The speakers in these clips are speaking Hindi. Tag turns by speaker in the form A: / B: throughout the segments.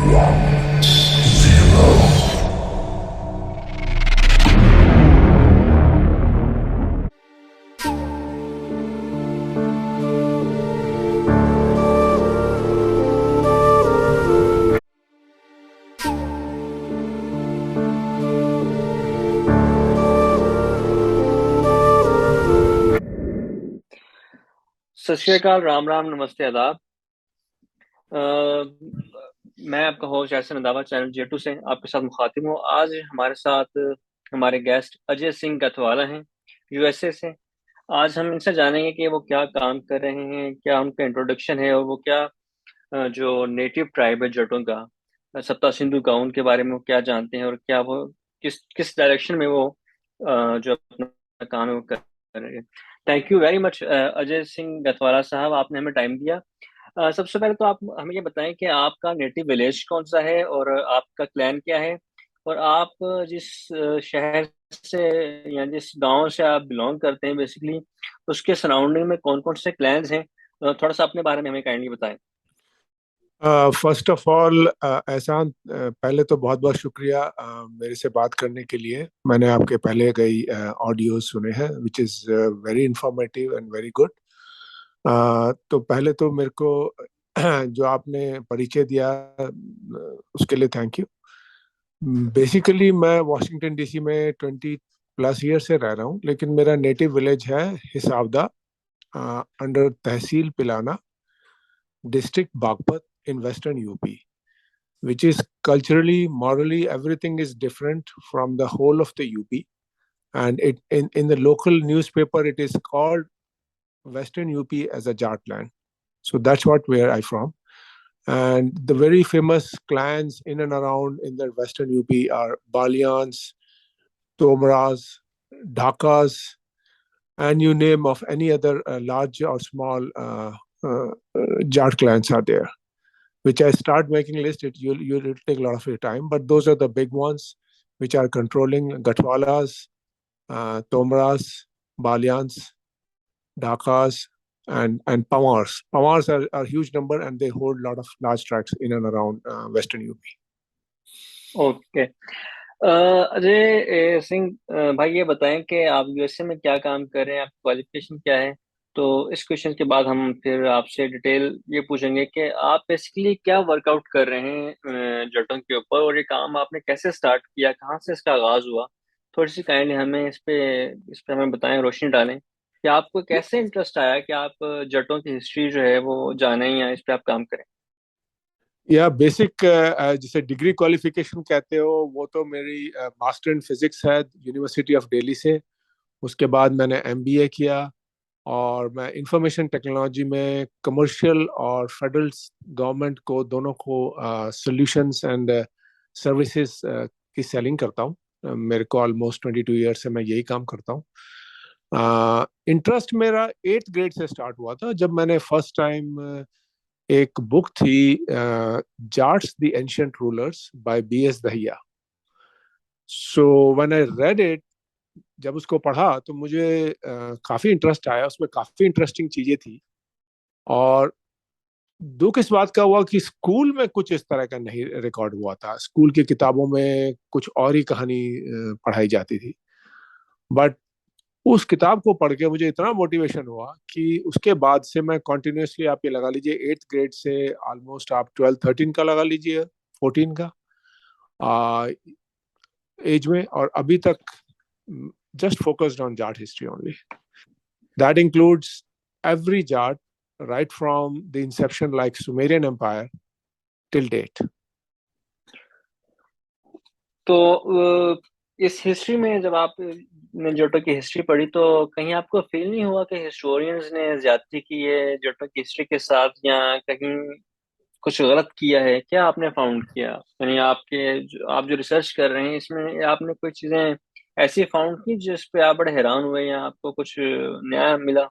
A: सत श्री अकाल, राम राम, नमस्ते, आदाब। अ, मैं आपका होस्ट जैसे नदावा चैनल जेटू से आपके साथ मुखातिब हूँ। आज हमारे साथ हमारे गेस्ट अजय सिंह गथवाला हैं, यूएसए से। आज हम इनसे जानेंगे कि वो क्या काम कर रहे हैं, क्या उनका इंट्रोडक्शन है, और वो क्या जो नेटिव ट्राइब है जटों का, सप्ता सिंधु का, उनके बारे में वो क्या जानते हैं, और क्या वो किस किस डायरेक्शन में वो जो अपना काम है वो कर रहे हैं। Thank you very much Ajay Singh Gathwala साहब, आपने हमें टाइम दिया। सबसे पहले तो आप हमें ये बताएं कि आपका नेटिव विलेज कौन सा है, और आपका क्लैन क्या है, और आप जिस शहर से या जिस गांव से आप बिलोंग करते हैं बेसिकली, उसके सराउंडिंग में कौन कौन से क्लैंस हैं। थोड़ा सा अपने बारे में हमें काइंडली बताएं।
B: फर्स्ट ऑफ ऑल एहसान, पहले तो बहुत बहुत शुक्रिया मेरे से बात करने के लिए। मैंने आपके पहले कई ऑडियो सुने हैं which is very informative and very good. तो पहले तो मेरे को जो आपने परिचय दिया उसके लिए थैंक यू। बेसिकली मैं वॉशिंगटन डीसी में 20+ ईयर से रह रहा हूँ, लेकिन मेरा नेटिव विलेज है हिसावदा, अंडर तहसील पिलाना, district Baghpat in western UP, which is culturally, morally, everything is different from the whole of the UP. And in the local newspaper, it is called Western UP as a Jat land. So that's what where I from. And the very famous clans in and around in the Western UP are Balians, Tomras, Dhakas, and you name of any other large or small Jat clans are there. Which I start making list, you'll take a lot of your time, but those are the big ones which are controlling Gatwalas, Tomras, Balyans, Dhakas, and Pawars. Pawars are huge number and they hold a lot of large tracts in and around Western UP.
A: Okay. Ajay Singh भाई, ये बताएं कि आप यूएसए में क्या काम कर रहे हैं, आपकी क्वालिफिकेशन क्या है। तो इस क्वेश्चन के बाद हम फिर आपसे डिटेल ये पूछेंगे कि आप बेसिकली क्या वर्कआउट कर रहे हैं जटों के ऊपर, और ये काम आपने कैसे स्टार्ट किया, कहाँ से इसका आगाज हुआ। थोड़ी सी काइंडली हमें इस पे हमें बताएं, रोशनी डालें कि आपको कैसे इंटरेस्ट आया कि आप जटों की हिस्ट्री जो है वो जानें या इस पे आप काम करें।
B: या बेसिक जिसे डिग्री क्वालिफिकेशन कहते हो वो तो मेरी मास्टर इन फिजिक्स है यूनिवर्सिटी ऑफ दिल्ली से। उसके बाद मैंने एमबीए किया और मैं इंफॉर्मेशन टेक्नोलॉजी में कमर्शियल और फेडरल गवर्नमेंट को दोनों को सॉल्यूशंस एंड सर्विसेज की सेलिंग करता हूँ। मेरे को ऑलमोस्ट 22 ईयर से मैं यही काम करता हूँ। इंटरेस्ट मेरा 8th ग्रेड से स्टार्ट हुआ था जब मैंने फर्स्ट टाइम एक बुक थी Jats the ancient rulers by BS Dahiya. So when I read it, जब उसको पढ़ा तो मुझे काफी इंटरेस्ट आया, उसमें काफी इंटरेस्टिंग चीजें थी। और दुख इस बात का हुआ कि स्कूल में कुछ इस तरह का नहीं रिकॉर्ड हुआ था। स्कूल की किताबों में कुछ और ही कहानी पढ़ाई जाती थी। बट उस किताब को पढ़ के मुझे इतना मोटिवेशन हुआ कि उसके बाद से मैं कॉन्टिन्यूसली, आप ये लगा लीजिए 8th ग्रेड से ऑलमोस्ट आप 12 13 का लगा लीजिए, 14 का एज में, और अभी तक just focused on Jat history only. That includes every Jat, right from the inception, like Sumerian Empire, till date.
A: तो इस हिस्ट्री में जब आपने जोटो की हिस्ट्री पढ़ी तो कहीं आपको फील नहीं हुआ कि हिस्टोरियंस ने ज्यादती की है जोटो की हिस्ट्री के साथ, या कहीं कुछ गलत किया है? क्या आपने फाउंड किया, यानी आप जो रिसर्च कर रहे हैं इसमें आपने कोई चीजें ऐसी फाउंड की जिस पे आप बड़े हैरान हुए या आपको कुछ नया मिला?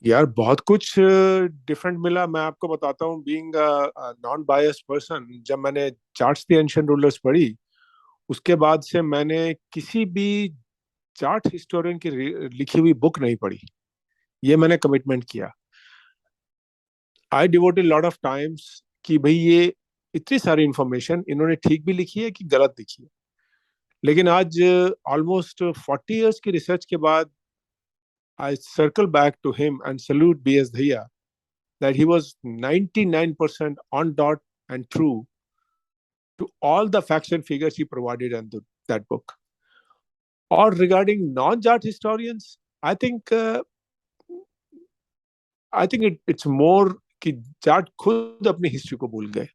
B: यार बहुत कुछ डिफरेंट मिला। मैं आपको बताता हूँ, बीइंग नॉन बायस पर्सन, जब मैंने चार्ट्स द एंशिएंट रूलर्स पढ़ी उसके बाद से मैंने किसी भी चार्ट हिस्टोरियन की लिखी हुई बुक नहीं पढ़ी। ये मैंने कमिटमेंट किया। आई डिवोटेड लॉट ऑफ टाइम्स कि भाई ये इतनी सारी इंफॉर्मेशन इन्होंने ठीक भी लिखी है कि गलत लिखी है। लेकिन आज ऑलमोस्ट 40 years की रिसर्च के बाद I circle back to him and salute BS Dhaiya that he was 99% on dot and true to all the facts and figures he provided in that book. Or regarding non-Jat historians, I think it's more कि जाट खुद अपनी हिस्ट्री को भूल गए।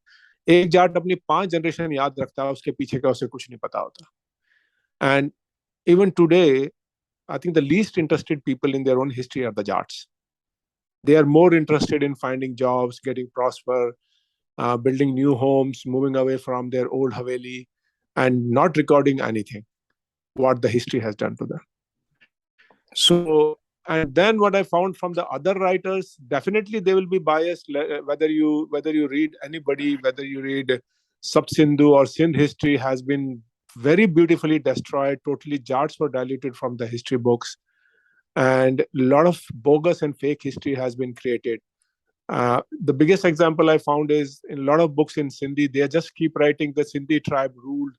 B: एक जाट अपनी 5 जनरेशन याद रखता है, उसके पीछे का उसे कुछ नहीं पता होता। And even today I think the least interested people in their own history are the Jats. They are more interested in finding jobs, getting prosper, building new homes, moving away from their old haveli, and not recording anything what the history has done to them. So, and then what I found from the other writers, definitely they will be biased. Whether you read anybody, whether you read Sap Sindhu or Sindh history has been very beautifully destroyed. Totally, Jats were diluted from the history books, and a lot of bogus and fake history has been created. The biggest example I found is in a lot of books in Sindhi, they just keep writing the Sindhi tribe ruled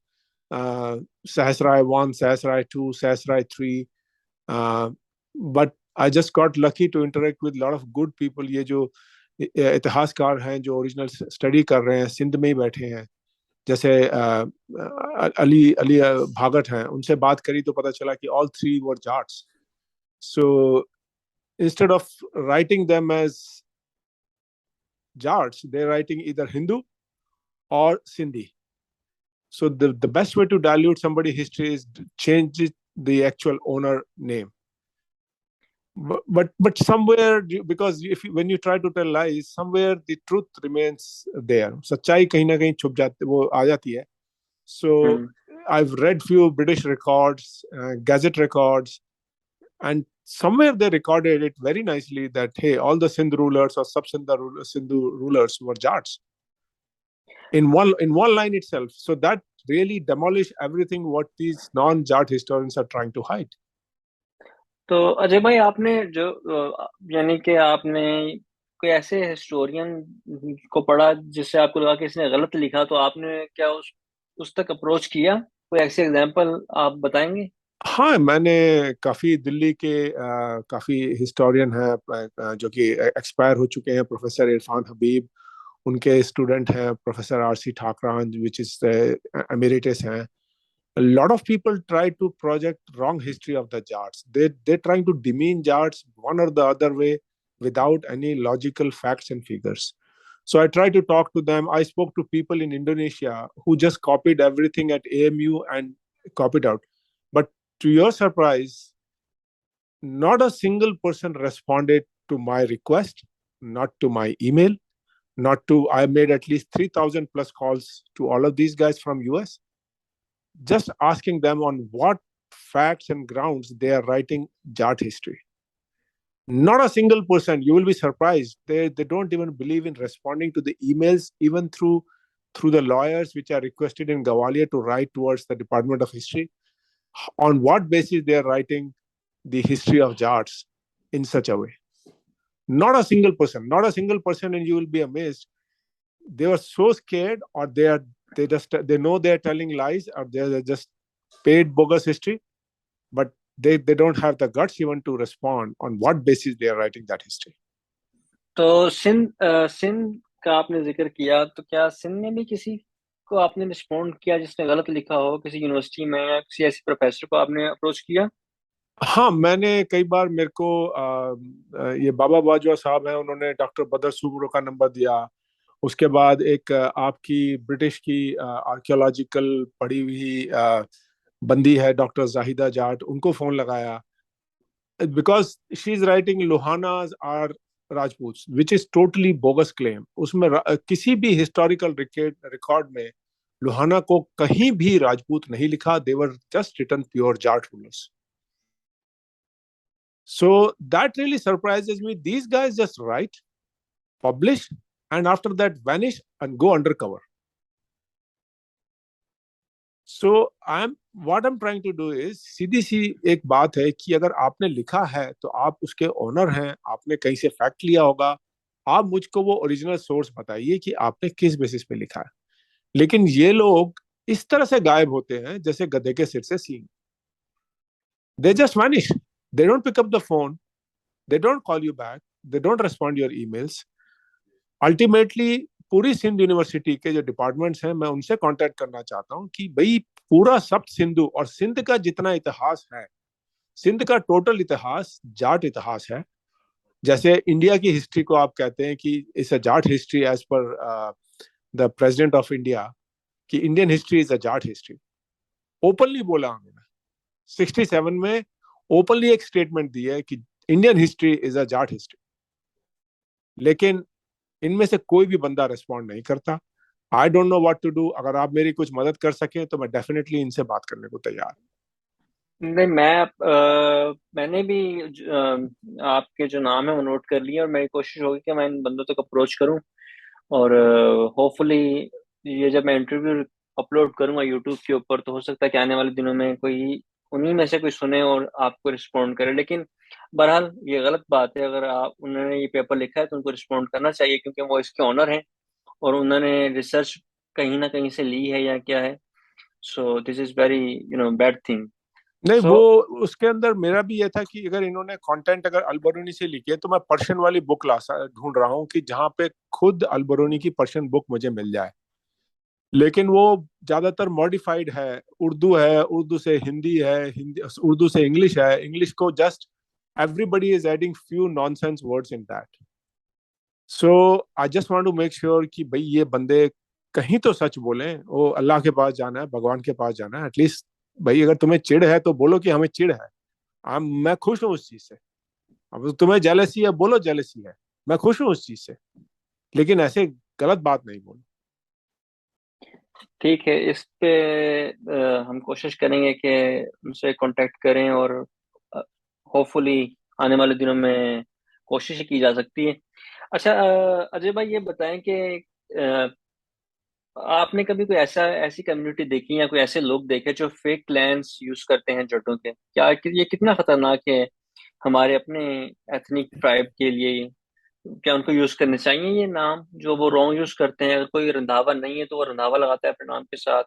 B: Sahasrai 1, Sahasrai 2, Sahasrai 3. But I just got lucky to interact with a lot of good people. ये जो इतिहासकार हैं जो ओरिजिनल स्टडी कर रहे हैं, सिंध में ही बैठे हैं, जैसे अली अली भागट हैं, उनसे बात करी तो पता चला कि all three were Jats. So instead of writing them as Jats, they're writing either Hindu or Sindhi. So the best way to dilute somebody's history is to change the actual owner name. But somewhere, because when you try to tell lies, somewhere the truth remains there. सच्चाई कहीं ना कहीं छुप जाती, वो आ जाती है. So I've read few British records, Gazette records, and somewhere they recorded it very nicely that hey, all the Sindh rulers or Sindhu rulers were Jats in one line itself. So that really demolished everything what these non-Jat historians are trying to hide.
A: तो अजय भाई, आपने जो यानी कि आपने कोई ऐसे हिस्टोरियन को पढ़ा जिससे आपको लगा कि इसने गलत लिखा, तो आपने क्या उस तक अप्रोच किया? कोई ऐसे एग्जांपल आप बताएंगे?
B: हाँ, मैंने काफी दिल्ली के काफी हिस्टोरियन हैं जो कि एक्सपायर हो चुके हैं, प्रोफेसर इरफान हबीब, उनके स्टूडेंट हैं professor RC Thakran, which is emeritus हैं. A lot of people try to project wrong history of the Jats. They're trying to demean Jats one or the other way without any logical facts and figures. So I tried to talk to them. I spoke to people in Indonesia who just copied everything at AMU and copied out. But to your surprise, not a single person responded to my request, not to my email, not to, I made at least 3,000 plus calls to all of these guys from US, just asking them on what facts and grounds they are writing Jat history. Not a single person. You will be surprised. They don't even believe in responding to the emails, even through the lawyers which are requested in Gavalia to write towards the Department of History. On what basis they are writing the history of Jats in such a way? Not a single person. Not a single person, and you will be amazed. They were so scared, or they know they're telling lies, or they're just paid bogus history, but they don't have the guts even to respond on what basis they are writing that history.
A: तो सिंध का आपने जिक्र किया, तो क्या सिंध में भी किसी को आपने रिस्पॉन्ड किया जिसने गलत लिखा हो? किसी यूनिवर्सिटी में या किसी ऐसे प्रोफेसर को आपने अप्रोच किया?
B: हाँ, मैंने कई बार, मेरे को ये बाबा बाजवा साहब हैं, उन्होंने डॉक्टर बदर सुब्रो का नंबर दिया. उसके बाद एक आपकी ब्रिटिश की आर्कियोलॉजिकल पढ़ी हुई बंदी है डॉक्टर जाहिदा जाट, उनको फोन लगाया, because she is writing Lohanas are Rajput, which is totally bogus claim. उसमें किसी भी हिस्टोरिकल रिकॉर्ड में लोहाना को कहीं भी राजपूत नहीं लिखा. They were just written pure Jat rulers. So that really surprises me. These guys just write, publish, and after that vanish and go undercover. So what I'm trying to do is, सीधी सी एक बात है कि अगर आपने लिखा है तो आप उसके ओनर हैं, आपने कहीं से फैक्ट लिया होगा, आप मुझको वो ओरिजिनल सोर्स बताइए कि आपने किस बेसिस पे लिखा है. लेकिन ये लोग इस तरह से गायब होते हैं जैसे गधे के सिर से सींग। They just vanish, they don't pick up the phone, they don't call you back, they don't respond your emails. Ultimately पूरी सिंध यूनिवर्सिटी के जो डिपार्टमेंट्स हैं, मैं उनसे कांटेक्ट करना चाहता हूँ कि भाई पूरा सप्त सिंधु और सिंध का जितना इतिहास है, सिंध का टोटल इतिहास जाट इतिहास है। जैसे इंडिया की हिस्ट्री को आप कहते हैं कि it's a Jat history as per the president of India, कि Indian history is a Jat history. Openly बोला उन्होंने 67 में, ओपनली एक स्टेटमेंट दी है कि Indian history is a Jat history. लेकिन इनमें से कोई भी बंदा रिस्पॉन्ड नहीं करता। I don't know what to do. अगर आप मेरी कुछ मदद कर सकें तो मैं डेफिनेटली इनसे बात करने को तैयार
A: नहीं, मैंने भी आपके जो नाम है वो नोट कर लिए, और मेरी कोशिश होगी कि मैं इन बंदों तक अप्रोच करूं। और होपफुली ये जब मैं इंटरव्यू अपलोड करूंगा यूट्यूब के ऊपर, तो हो सकता है कि आने वाले दिनों में कोई उन्हीं में से कोई सुने और आपको रिस्पोंड करे। लेकिन बहरहाल ये गलत बात है, अगर आप उन्होंने ये पेपर लिखा है तो उनको रिस्पोंड करना चाहिए, क्योंकि वो इसके ऑनर हैं और उन्होंने रिसर्च कहीं ना कहीं से ली है या क्या है। So this is very bad thing.
B: नहीं।
A: सो
B: वो उसके अंदर मेरा भी ये था कि अगर इन्होंने कंटेंट अगर अलबरूनी से लिखे, तो मैं पर्शियन वाली बुक ला ढूंढ रहा हूँ कि जहाँ पे खुद अलबरूनी की पर्शियन बुक मुझे मिल जाए। लेकिन वो ज्यादातर मॉडिफाइड है। उर्दू है, उर्दू से हिंदी है, हिंदी उर्दू से इंग्लिश है, इंग्लिश को just everybody is adding few nonsense words in that. So I just want to make sure कि भाई ये बंदे कहीं तो सच बोलें। वो अल्लाह के पास जाना है, भगवान के पास जाना है, एटलीस्ट भाई अगर तुम्हें चिढ़ है तो बोलो कि हमें चिढ़ है। मैं खुश हूँ उस चीज से। अब तुम्हें जेलसी है, बोलो जेलसी है, मैं खुश हूँ उस चीज से। लेकिन ऐसे गलत बात नहीं बोलो।
A: ठीक है, इस पे हम कोशिश करेंगे कि उनसे कांटेक्ट करें, और होपफुली आने वाले दिनों में कोशिश की जा सकती है। अच्छा, अजय भाई, ये बताएं कि अ, आपने कभी कोई ऐसी कम्युनिटी देखी या कोई ऐसे लोग देखे जो फेक क्लैंस यूज करते हैं जटों के? क्या ये कितना खतरनाक है हमारे अपने एथनिक ट्राइब के लिए? क्या उनको यूज करने चाहिए ये नाम जो वो रॉन्ग यूज करते हैं? अगर कोई रंधावा नहीं है तो वो रंधावा लगाता है अपने नाम के साथ,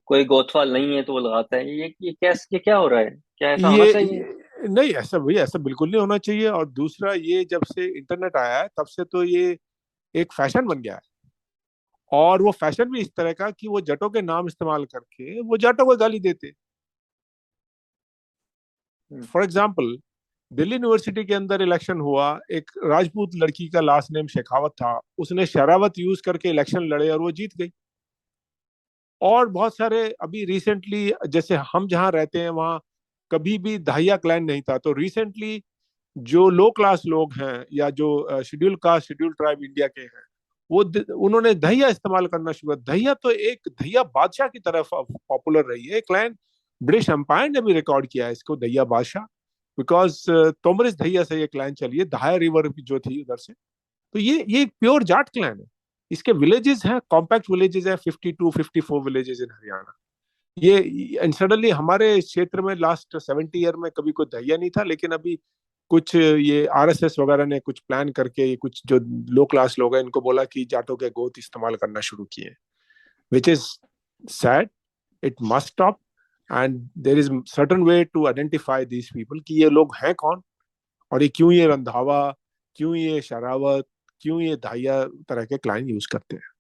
A: कोई गोथवाल नहीं है तो वो लगाता है। ये क्या हो रहा है? क्या ऐसा होना चाहिए?
B: नहीं, ऐसा भैया ऐसा बिल्कुल नहीं होना चाहिए। और दूसरा, ये जब से इंटरनेट आया है तब से तो ये एक फैशन बन गया है। और वो फैशन भी इस तरह का कि वो जटों के नाम इस्तेमाल करके वो जाटों को गाली देते।
A: हम्म।
B: फॉर एग्जाम्पल, दिल्ली यूनिवर्सिटी के अंदर इलेक्शन हुआ, एक राजपूत लड़की का लास्ट नेम शेखावत था, उसने शरावत यूज करके इलेक्शन लड़े और वो जीत गई। और बहुत सारे अभी रिसेंटली, जैसे हम जहाँ रहते हैं वहाँ कभी भी दहिया क्लैन नहीं था, तो रिसेंटली जो लो क्लास लोग हैं या जो schedule caste schedule tribe India के हैं, वो उन्होंने दहिया इस्तेमाल करना शुरू किया। दहिया तो एक दहिया बादशाह की तरफ पॉपुलर रही है। क्लैन ब्रिटिश एम्पायर ने भी रिकॉर्ड किया है इसको दहिया बादशाह, बिकॉज तोमरिस दहिया से ये क्लैन चली है, दहाया रिवर जो थी उधर से। तो ये एक प्योर जाट क्लैन है। इसके विलेजेस हैं, कॉम्पैक्ट विलेजेस हैं, 52-54 विलेजेस इन हरियाणा। ये एंड सडनली हमारे क्षेत्र में लास्ट 70 ईयर में कभी कोई दहिया नहीं था, लेकिन अभी कुछ ये आरएसएस वगैरह ने कुछ प्लान करके कुछ जो लो क्लास लोग हैं इनको बोला कि जाटों के गोत इस्तेमाल करना शुरू किए, which is sad. It must stop. And there is certain way to identify these people कि ये लोग हैं कौन, और ये क्यों ये रंधावा, क्यों ये शरावत, क्यों ये दाहिया तरह के क्लाइन यूज करते हैं।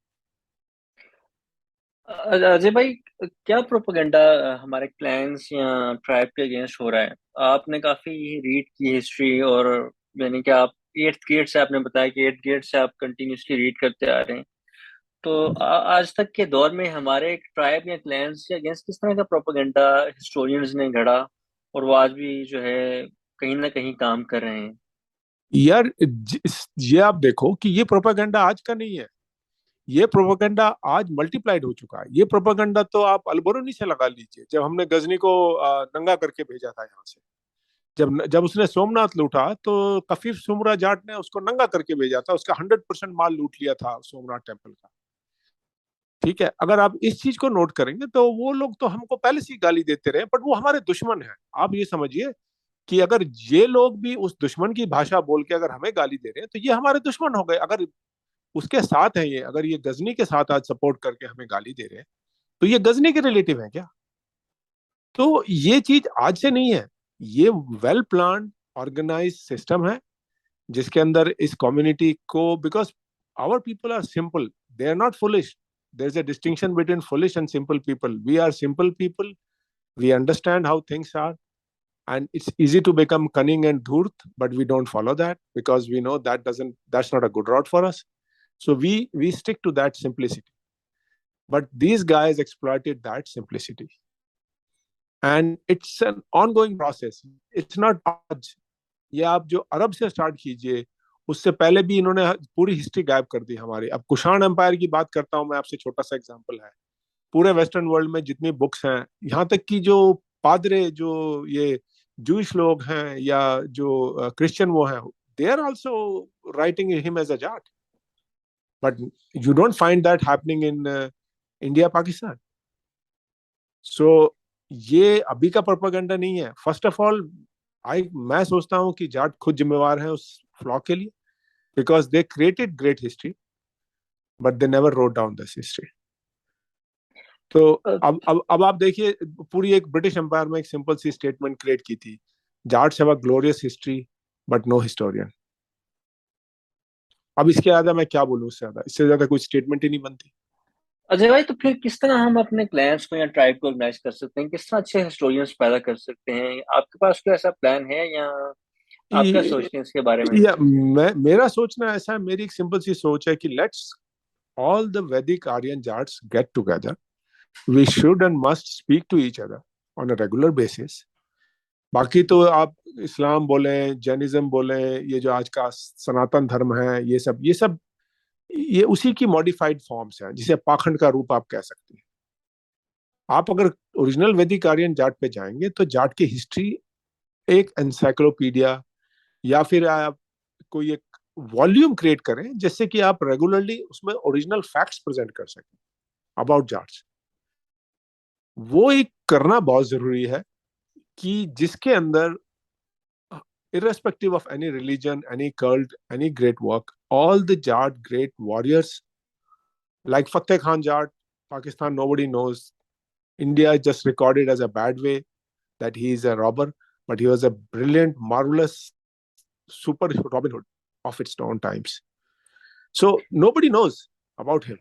A: अजय भाई, क्या प्रोपेगेंडा हमारे क्लैंस या ट्राइब के अगेंस्ट हो रहा है? आपने काफी रीड की हिस्ट्री, और यानी कि आप एट्थ ग्रेड से, आपने बताया कि एट्थ ग्रेड से आप कंटिन्यूसली रीड करते आ रहे हैं। तो आज तक के दौर में हमारे ट्राइब या क्लैंस के अगेंस्ट किस तरह का प्रोपेगेंडा हिस्टोरियंस ने गढ़ा, और वो आज भी जो है कहीं ना कहीं काम कर रहे हैं?
B: यार ये आप देखो कि ये प्रोपागेंडा आज का नहीं है। ये प्रोपागेंडा आज मल्टीप्लाइड हो चुका है। ये प्रोपागेंडा तो आप अलबरूनी से लगा लीजिए, जब हमने गजनी को नंगा करके भेजा था यहाँ से। जब जब उसने सोमनाथ लूटा तो कफीफ सुमरा जाट ने उसको नंगा करके भेजा था, उसका 100% माल लूट लिया था सोमनाथ टेम्पल का। ठीक है, अगर आप इस चीज को नोट करेंगे तो वो लोग तो हमको पहले से ही गाली देते रहे, बट वो हमारे दुश्मन है। आप ये समझिए कि अगर ये लोग भी उस दुश्मन की भाषा बोल के अगर हमें गाली दे रहे हैं तो ये हमारे दुश्मन हो गए। अगर उसके साथ है ये, अगर ये गजनी के साथ आज सपोर्ट करके हमें गाली दे रहे हैं तो ये गजनी के रिलेटिव है क्या? तो ये चीज आज से नहीं है, ये वेल प्लान ऑर्गेनाइज सिस्टम है जिसके अंदर इस कम्युनिटी को, because our people are simple, they are not foolish, there is a distinction between foolish and simple people, we are simple people, we understand how things are, and it's easy to become cunning and dhurt, but we don't follow that because we know that's not a good route for us. So we stick to that simplicity, but these guys exploited that simplicity, and it's an ongoing process. It's not आज, ये आप जो अरब से स्टार्ट कीजिए, उससे पहले भी इन्होंने पूरी हिस्ट्री गायब कर दी हमारी। अब कुषाण एम्पायर की बात करता हूं मैं आपसे, छोटा सा एग्जांपल है, पूरे वेस्टर्न वर्ल्ड में जितनी बुक्स हैं, यहाँ तक कि जो पादरे, जो ये जूइश लोग हैं या जो क्रिश्चियन वो हैं, they are also writing him as a Jat, but you don't find that happening in India Pakistan. So ये अभी का प्रोपेगेंडा नहीं है। फर्स्ट ऑफ ऑल मैं सोचता हूँ कि जाट खुद जिम्मेवार हैं उस फ्लॉ के लिए, because they created great history but they never wrote down this history. तो अब आप देखिए, पूरी एक ब्रिटिश एम्पायर में एक सिंपल सी स्टेटमेंट क्रिएट की थी, Jats have a glorious history but no historian. अब इसके ज्यादा मैं क्या बोलूं, उससे ज्यादा, इससे ज्यादा कोई स्टेटमेंट ही नहीं बनती।
A: अजय भाई, तो फिर किस तरह हम अपने क्लैंस को या ट्राइब को ऑर्गेनाइज कर सकते हैं? किस तरह अच्छे हिस्टोरियंस पैदा कर सकते हैं? आपके पास कोई ऐसा प्लान है, या आप क्या सोचते हैं इसके बारे में?
B: या मेरा सोचना ऐसा है, मेरी एक सिंपल सी सोच है कि let's all the Vedic Aryan Jats get together, we should and must speak to each other on a regular basis. बाकी तो आप इस्लाम बोले, जैनिज्म बोले, ये जो आज का सनातन धर्म है, ये सब ये उसी की मॉडिफाइड फॉर्म्स हैं, जिसे पाखंड का रूप आप कह सकते हैं। आप अगर ओरिजिनल वैदिक आर्यन जाट पे जाएंगे तो जाट की हिस्ट्री एक एनसाइक्लोपीडिया, या फिर आप कोई एक वॉल्यूम क्रिएट करें जिससे कि आप रेगुलरली उसमें ओरिजिनल फैक्ट्स प्रेजेंट कर सकें अबाउट जाट्स। वो एक करना बहुत जरूरी है कि जिसके अंदर, irrespective of any religion, any cult, any great work, all the Jat great warriors, like Fateh Khan Jat, Pakistan, nobody knows. India just recorded as a bad way that he is a robber, but he was a brilliant, marvelous, super Robin Hood of its own times. So nobody knows about him.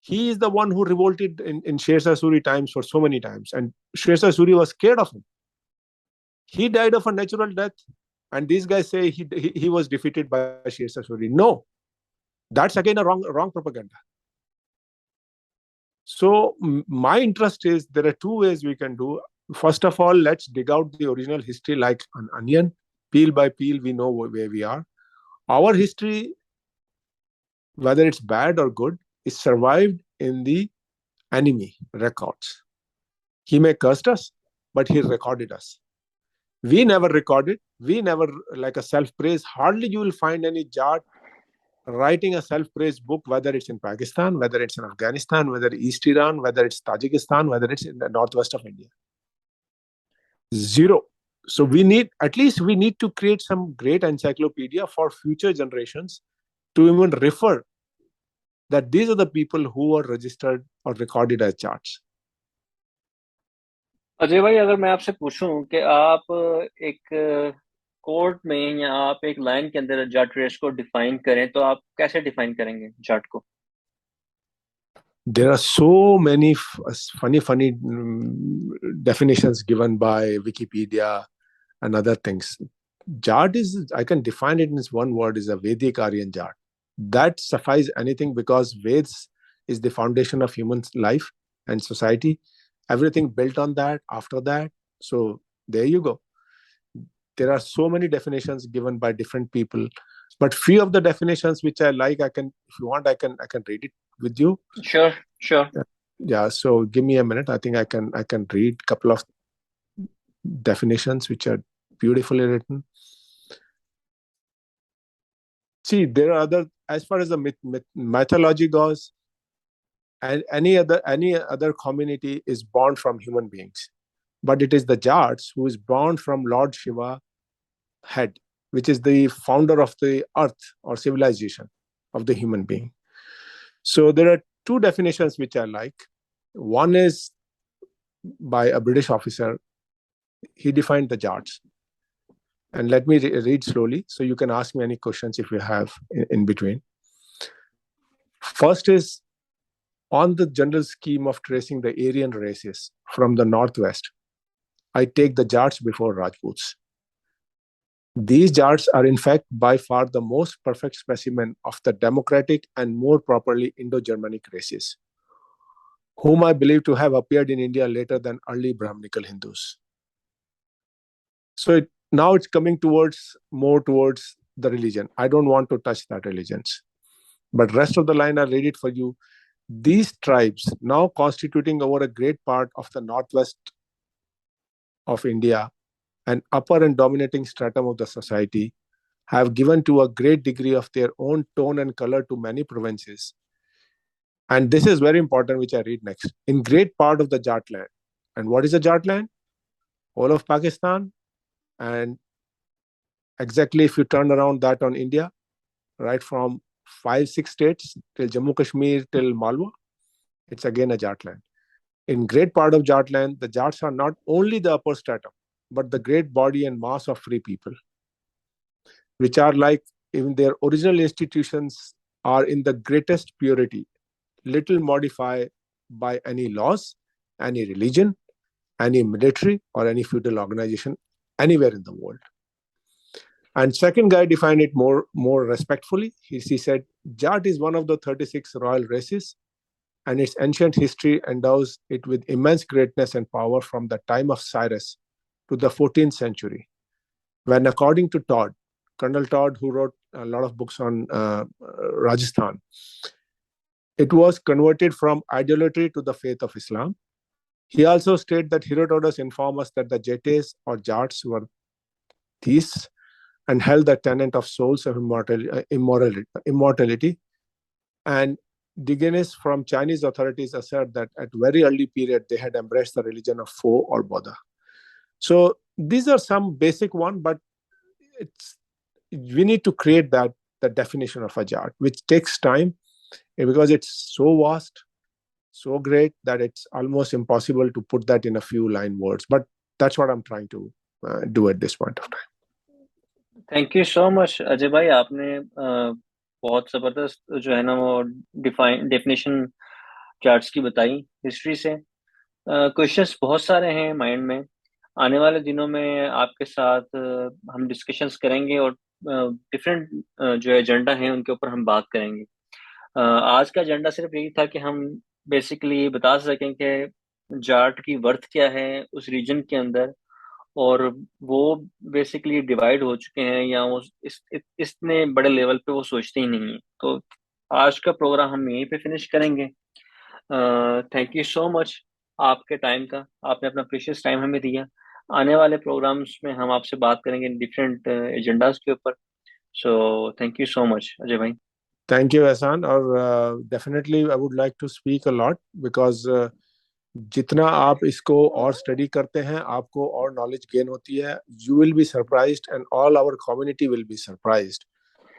B: He is the one who revolted in Sher Shah Suri times for so many times, and Sher Shah Suri was scared of him. He died of a natural death, and these guys say he was defeated by Sher Shah Suri. No, that's again a wrong propaganda. So my interest is, there are two ways we can do. First of all, let's dig out the original history like an onion, peel by peel. We know where we are. Our history, whether it's bad or good, is survived in the enemy records. He may cursed us, but he recorded us. We never recorded. We never, like a self-praise. Hardly you will find any Jat writing a self-praise book, whether it's in Pakistan, whether it's in Afghanistan, whether East Iran, whether it's Tajikistan, whether it's in the northwest of India. Zero. So we need to create some great encyclopedia for future generations to even refer that these are the people who are registered or recorded as Jats.
A: Ajay भाई, अगर मैं आपसे पूछूं कि आप एक कोर्ट में या आप एक लाइन के अंदर जाट रेस को डिफाइन करें, तो आप कैसे डिफाइन करेंगे जाट को?
B: There are so many funny definitions given by Wikipedia and other things. Jat is, I can define it in one word, is a Vedic Aryan Jat. That suffice anything, because Veds is the foundation of human life and society. Everything built on that after that. So there you go. There are so many definitions given by different people, but few of the definitions which I like, I can, if you want, I can read it with you.
A: Sure, sure.
B: Yeah. So give me a minute. I think I can read a couple of definitions which are beautifully written. See, there are other, as far as the mythology goes, and any other community is born from human beings, but it is the Jats who is born from Lord Shiva head, which is the founder of the earth or civilization. of the human being. So there are two definitions which I like. One is by a British officer. He defined the Jats. And let me read slowly so you can ask me any questions if you have in between. First is, on the general scheme of tracing the Aryan races from the northwest, I take the Jats before Rajputs. These Jats are in fact by far the most perfect specimen of the democratic and more properly Indo-Germanic races, whom I believe to have appeared in India later than early Brahminical Hindus. So now it's coming more towards the religion. I don't want to touch that religions. But rest of the line, I'll read it for you. These tribes, now constituting over a great part of the northwest of India, an upper and dominating stratum of the society, have given to a great degree of their own tone and color to many provinces. And this is very important, which I read next. In great part of the Jat land. And what is the Jat land? All of Pakistan. And exactly if you turn around that on India, right from 5-6 states till Jammu Kashmir till Malwa, it's again a Jat land. In great part of Jat land, the Jats are not only the upper stratum, but the great body and mass of free people, which are like, even their original institutions are in the greatest purity, little modified by any laws, any religion, any military, or any feudal organization anywhere in the world. And second guy defined it more respectfully. He said, Jat is one of the 36 royal races, and its ancient history endows it with immense greatness and power from the time of Cyrus to the 14th century, when, according to Todd, Colonel Todd, who wrote a lot of books on Rajasthan, it was converted from idolatry to the faith of Islam. He also stated that Herodotus informed us that the Jats or Jats were theists and held the tenet of souls of immortality. And Diogenes from Chinese authorities assert that at very early period they had embraced the religion of Fo or Buddha. So these are some basic one, but we need to create the definition of a Jat, which takes time because it's so vast, so great that it's almost impossible to put that in a few line words. But that's what I'm trying to do at this point of time.
A: Thank you so much Ajay भाई, आपने बहुत जबरदस्त जो है ना वो डेफिनेशन चार्ट्स की बताई हिस्ट्री से। क्वेश्चंस बहुत सारे हैं माइंड में। आने वाले दिनों में आपके साथ हम डिस्कशंस करेंगे और डिफरेंट जो एजेंडा है उनके ऊपर हम बात करेंगे। आज का एजेंडा सिर्फ यही था कि हम बेसिकली बता सकें कि जाट की वर्थ क्या है उस रीजन के अंदर, और वो बेसिकली डिवाइड हो चुके हैं या वो इतने बड़े लेवल पे वो सोचते ही नहीं है। तो आज का प्रोग्राम हम यहीं पे फिनिश करेंगे। थैंक यू सो मच आपके टाइम का, आपने अपना प्रीशियस टाइम हमें दिया। आने वाले प्रोग्राम्स में हम आपसे बात करेंगे डिफरेंट एजेंडाज के ऊपर। So thank you so much Ajay भाई।
B: थैंक यू एहसान, और definitely I would like to speak a lot because जितना आप इसको और स्टडी करते हैं आपको और नॉलेज गेन होती है। You will be surprised and all our community will be surprised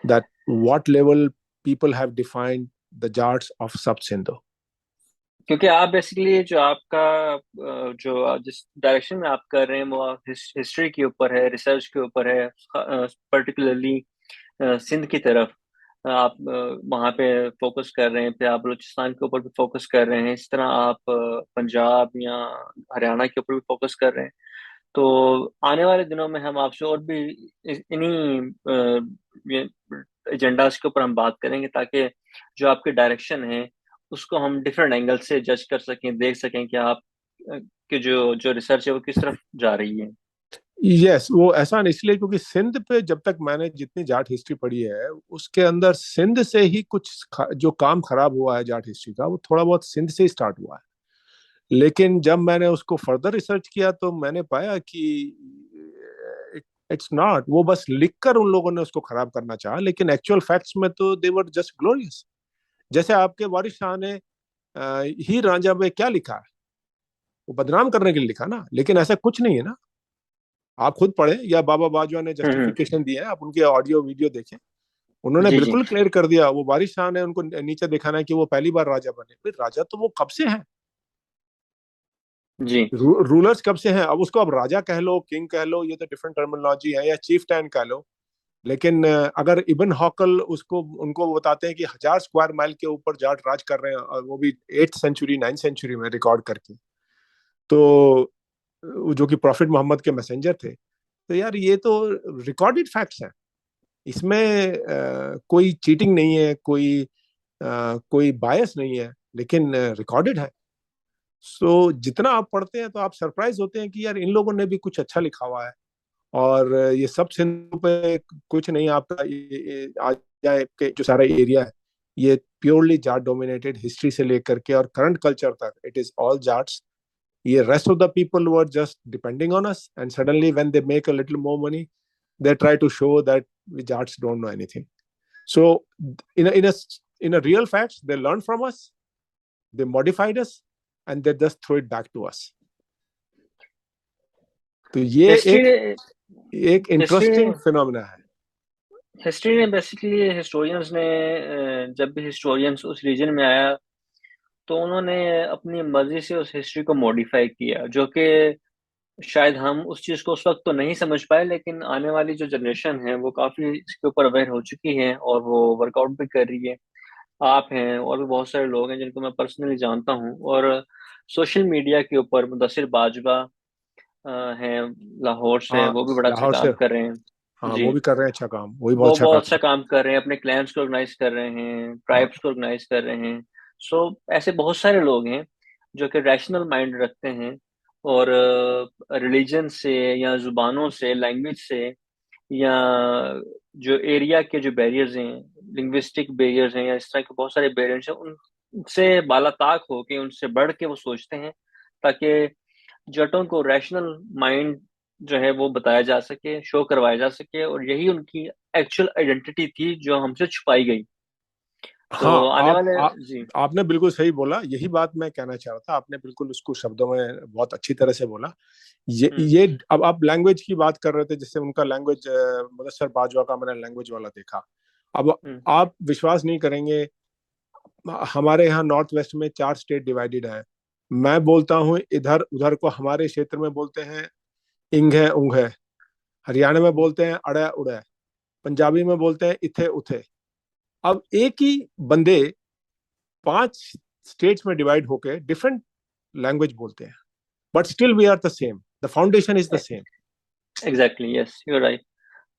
B: that what level people have defined the Jats of Sapta Sindhu.
A: क्योंकि आप बेसिकली जो आपका जो जिस डायरेक्शन में आप कर रहे हैं वो हिस्ट्री के ऊपर है, रिसर्च के ऊपर है, पर्टिकुलरली सिंध की तरफ आप वहाँ पे फोकस कर रहे हैं, फिर आप बलूचिस्तान के ऊपर भी फोकस कर रहे हैं, इस तरह आप पंजाब या हरियाणा के ऊपर भी फोकस कर रहे हैं। तो आने वाले दिनों में हम आपसे और भी इन्हीं एजेंडाज के ऊपर हम बात करेंगे ताकि जो आपके डायरेक्शन है उसको हम डिफरेंट एंगल से जज कर सकें, देख सकें कि आप कि जो रिसर्च है वो किस तरफ जा रही है।
B: यस, वो ऐसा नहीं, इसलिए क्योंकि सिंध पे जब तक मैंने जितनी जाट हिस्ट्री पढ़ी है उसके अंदर सिंध से ही कुछ जो काम खराब हुआ है जाट हिस्ट्री का वो थोड़ा बहुत सिंध से ही स्टार्ट हुआ है। लेकिन जब मैंने उसको फर्दर रिसर्च किया तो मैंने पाया कि इट्स नॉट, वो बस लिखकर उन लोगों ने उसको खराब करना चाहा, लेकिन एक्चुअल फैक्ट्स में तो दे वर जस्ट ग्लोरियस। जैसे आपके वारिस शाह ने ही रांझा में क्या लिखा है, वो बदनाम करने के लिए लिखा ना, लेकिन ऐसा कुछ नहीं है ना। आप खुद पढ़े या बाबा बाजवा ने
A: हम्म।
B: जस्टिफिकेशन दिए हैं, आप उनके ऑडियो वीडियो देखें, उन्होंने
A: जी जी
B: बिल्कुल क्लियर कर दिया, वो बारिश शाह ने उनको नीचे दिखाना है कि वो पहली बार राजा बने। भाई राजा तो वो कब से हैं,
A: जी
B: रूलर्स कब से हैं। अब उसको अब राजा कह लो, किंग कह लो, ये तो डिफरेंट टर्मिनोलॉजी है, या चीफ टैन कह लो। लेकिन अगर इब्न हॉकल उसको उनको बताते हैं कि 1000 स्क्वायर माइल के ऊपर जाट राज कर रहे हैं, और वो भी 8th सेंचुरी 9th सेंचुरी में रिकॉर्ड करके, तो जो कि प्रॉफिट मोहम्मद के मैसेंजर थे, तो यार ये तो रिकॉर्डेड फैक्ट्स हैं। इसमें कोई चीटिंग नहीं है, कोई बायस नहीं है, लेकिन रिकॉर्डेड है। सो जितना आप पढ़ते हैं तो आप सरप्राइज होते हैं कि यार इन लोगों ने भी कुछ अच्छा लिखा हुआ है। और ये सब सिंधु पे कुछ नहीं, आपका ये आज के जो सारा एरिया है, ये प्योरली जाट डोमिनेटेड, हिस्ट्री से लेकर के और करंट कल्चर तक इट इज ऑल जाट्स। ये rest of the people were just depending on us, and suddenly when they make a little more money, they try to show that we Jats don't know anything. So, in a real facts, they learn from us, they modified us, and they just throw it back to us. तो ये
A: हिस्ट्री
B: एक
A: ने
B: एक
A: हिस्ट्री ने
B: इंटरेस्टिंग फिनोमेना है।
A: हिस्ट्री ने बेसिकली हिस्टोरियंस ने जब भी हिस्टोरियंस उस रीजन में आया तो उन्होंने अपनी मर्जी से उस हिस्ट्री को मॉडिफाई किया, जो कि शायद हम उस चीज को उस वक्त तो नहीं समझ पाए, लेकिन आने वाली जो जनरेशन है वो काफी इसके ऊपर अवेयर हो चुकी है और वो वर्कआउट भी कर रही है। आप हैं और भी बहुत सारे लोग हैं जिनको मैं पर्सनली जानता हूँ, और सोशल मीडिया के ऊपर मुदस्सिर बाजवा हैं, लाहौर से,
B: हाँ,
A: वो भी बड़ा अच्छा
B: लाहौर से।
A: काम कर रहे हैं।
B: हाँ,
A: जी,
B: वो भी कर रहे हैं अच्छा काम, वो भी बहुत
A: वो
B: अच्छा
A: बहुत
B: काम
A: अच्छा
B: कर
A: काम कर रहे हैं, अपने क्लैंस को ऑर्गेनाइज कर रहे हैं,
B: रहे
A: ट्राइब्स को ऑर्गेनाइज कर रहे हैं। सो ऐसे बहुत सारे लोग हैं जो कि रैशनल माइंड रखते हैं, और रिलीजन से या जुबानों से, लैंग्वेज से, या जो एरिया के जो बैरियर्स हैं, लिंग्विस्टिक बैरियर्स हैं, या इस तरह के बहुत सारे बैरियर्स हैं, उनसे बालाताक होके, उनसे बढ़ के वो सोचते हैं, ताकि जटों को रैशनल माइंड जो है वो बताया जा सके, शो करवाया जा सके, और यही उनकी एक्चुअल आइडेंटिटी थी जो हमसे छुपाई गई। तो
B: हाँ,
A: आने वाले जी।
B: आपने बिल्कुल सही बोला, यही बात मैं कहना चाह रहा था, आपने बिल्कुल उसको शब्दों में बहुत अच्छी तरह से बोला।
A: हम्म
B: ये अब आप लैंग्वेज की बात कर रहे थे, जैसे उनका लैंग्वेज, मुदस्सर बाजवा का मैंने लैंग्वेज वाला देखा। अब
A: हम्म
B: आप विश्वास नहीं करेंगे, हमारे यहाँ नॉर्थ वेस्ट में 4 स्टेट डिवाइडेड है। मैं बोलता हूँ इधर उधर को, हमारे क्षेत्र में बोलते हैं इंग है उंग है, हरियाणा में
A: हम्म,
B: बोलते हैं अड़ा उड़ा, पंजाबी में बोलते हैं इथे उथे। अब एक ही बंदे 5 स्टेट्स में डिवाइड होके डिफरेंट लैंग्वेज बोलते हैं, but still we are the same, the foundation is the same.
A: Exactly, yes, you are right.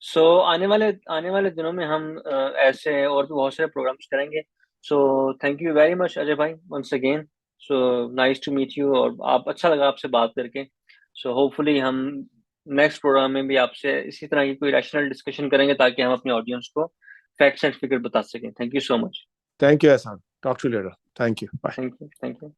A: So आने वाले दिनों में हम ऐसे और भी बहुत सारे प्रोग्राम्स करेंगे। So thank you very much Ajay भाई, once again. So nice to meet you, और आप, अच्छा लगा आपसे बात करके। सो होपफुली हम नेक्स्ट प्रोग्राम में भी आपसे इसी तरह की कोई रैशनल डिस्कशन करेंगे, ताकि हम अपने ऑडियंस को फैक्ट्स एंड फिगर बता सकें। Thank you so much.
B: Thank you Ehsan, talk to later, thank you, bye.
A: Thank you, thank you.